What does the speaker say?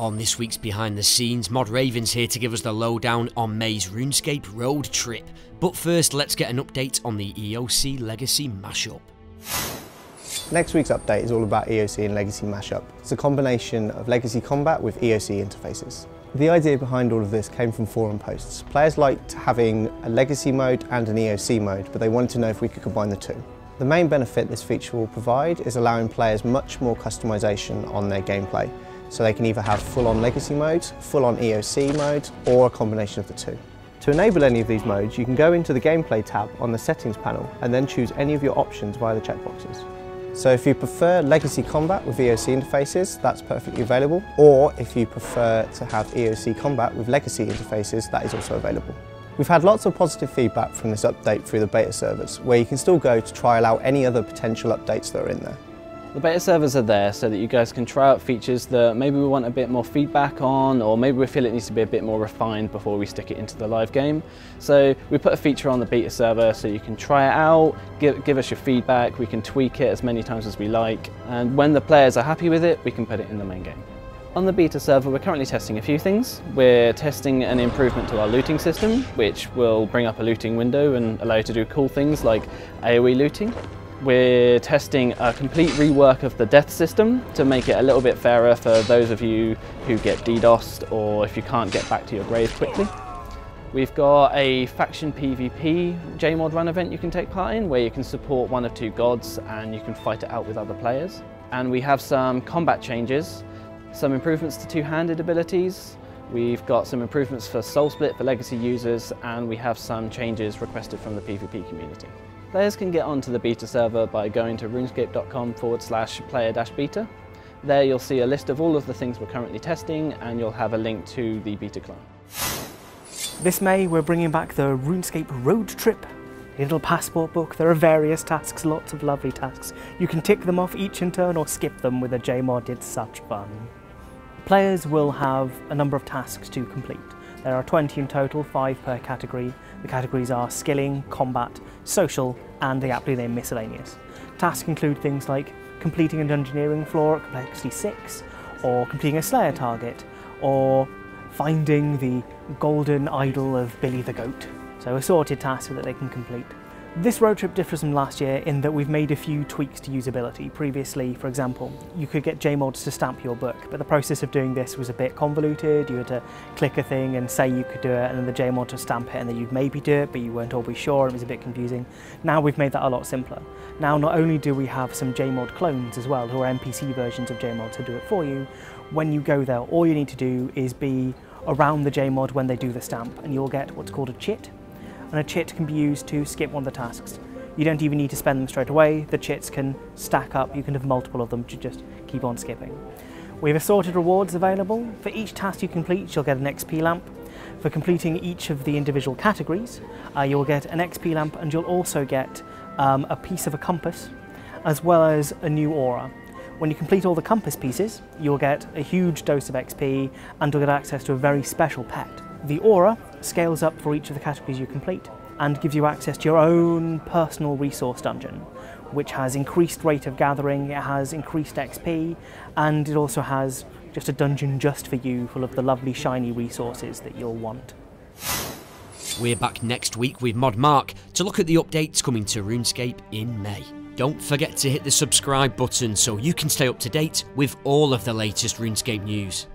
On this week's Behind the Scenes, Mod Raven's here to give us the lowdown on May's RuneScape road trip. But first, let's get an update on the EoCLegacy Mashup. Next week's update is all about EoC and Legacy Mashup. It's a combination of Legacy combat with EoC interfaces. The idea behind all of this came from forum posts. Players liked having a Legacy mode and an EoC mode, but they wanted to know if we could combine the two. The main benefit this feature will provide is allowing players much more customization on their gameplay. So they can either have full-on Legacy mode, full-on EoC mode, or a combination of the two. To enable any of these modes, you can go into the Gameplay tab on the Settings panel and then choose any of your options via the checkboxes. So if you prefer Legacy combat with EoC interfaces, that's perfectly available, or if you prefer to have EoC combat with Legacy interfaces, that is also available. We've had lots of positive feedback from this update through the beta servers, where you can still go to trial out any other potential updates that are in there. The beta servers are there so that you guys can try out features that maybe we want a bit more feedback on, or maybe we feel it needs to be a bit more refined before we stick it into the live game. So we put a feature on the beta server so you can try it out, give us your feedback, we can tweak it as many times as we like, and when the players are happy with it, we can put it in the main game. On the beta server, we're currently testing a few things. We're testing an improvement to our looting system, which will bring up a looting window and allow you to do cool things like AoE looting. We're testing a complete rework of the death system to make it a little bit fairer for those of you who get DDoSed or if you can't get back to your grave quickly. We've got a faction PvP JMod run event you can take part in where you can support one of two gods and you can fight it out with other players. And we have some combat changes, some improvements to two-handed abilities. We've got some improvements for soul split for legacy users, and we have some changes requested from the PvP community. Players can get onto the beta server by going to runescape.com/player-beta. There you'll see a list of all of the things we're currently testing, and you'll have a link to the beta client. This May we're bringing back the RuneScape road trip. A little passport book. There are various tasks, lots of lovely tasks. You can tick them off each in turn or skip them with a JMod, it's such fun. Players will have a number of tasks to complete. There are 20 in total, 5 per category. The categories are skilling, combat, social, and the aptly named miscellaneous. Tasks include things like completing a dungeoneering floor at complexity 6, or completing a Slayer target, or finding the golden idol of Billy the Goat. So assorted tasks that they can complete. This road trip differs from last year in that we've made a few tweaks to usability. Previously, for example, you could get JMods to stamp your book, but the process of doing this was a bit convoluted. You had to click a thing and say you could do it, and then the JMod to stamp it, and then you'd maybe do it, but you weren't always sure, and it was a bit confusing. Now we've made that a lot simpler. Now not only do we have some JMod clones as well, who are NPC versions of JMod to do it for you, when you go there, all you need to do is be around the JMod when they do the stamp, and you'll get what's called a chit. And a chit can be used to skip one of the tasks. You don't even need to spend them straight away. The chits can stack up. You can have multiple of them to just keep on skipping. We have assorted rewards available. For each task you complete, you'll get an XP lamp. For completing each of the individual categories, you'll get an XP lamp, and you'll also get a piece of a compass, as well as a new aura. When you complete all the compass pieces, you'll get a huge dose of XP, and you'll get access to a very special pet. The aura scales up for each of the categories you complete and gives you access to your own personal resource dungeon, which has increased rate of gathering, it has increased XP, and it also has just a dungeon just for you full of the lovely shiny resources that you'll want. We're back next week with Mod Mark to look at the updates coming to RuneScape in May. Don't forget to hit the subscribe button so you can stay up to date with all of the latest RuneScape news.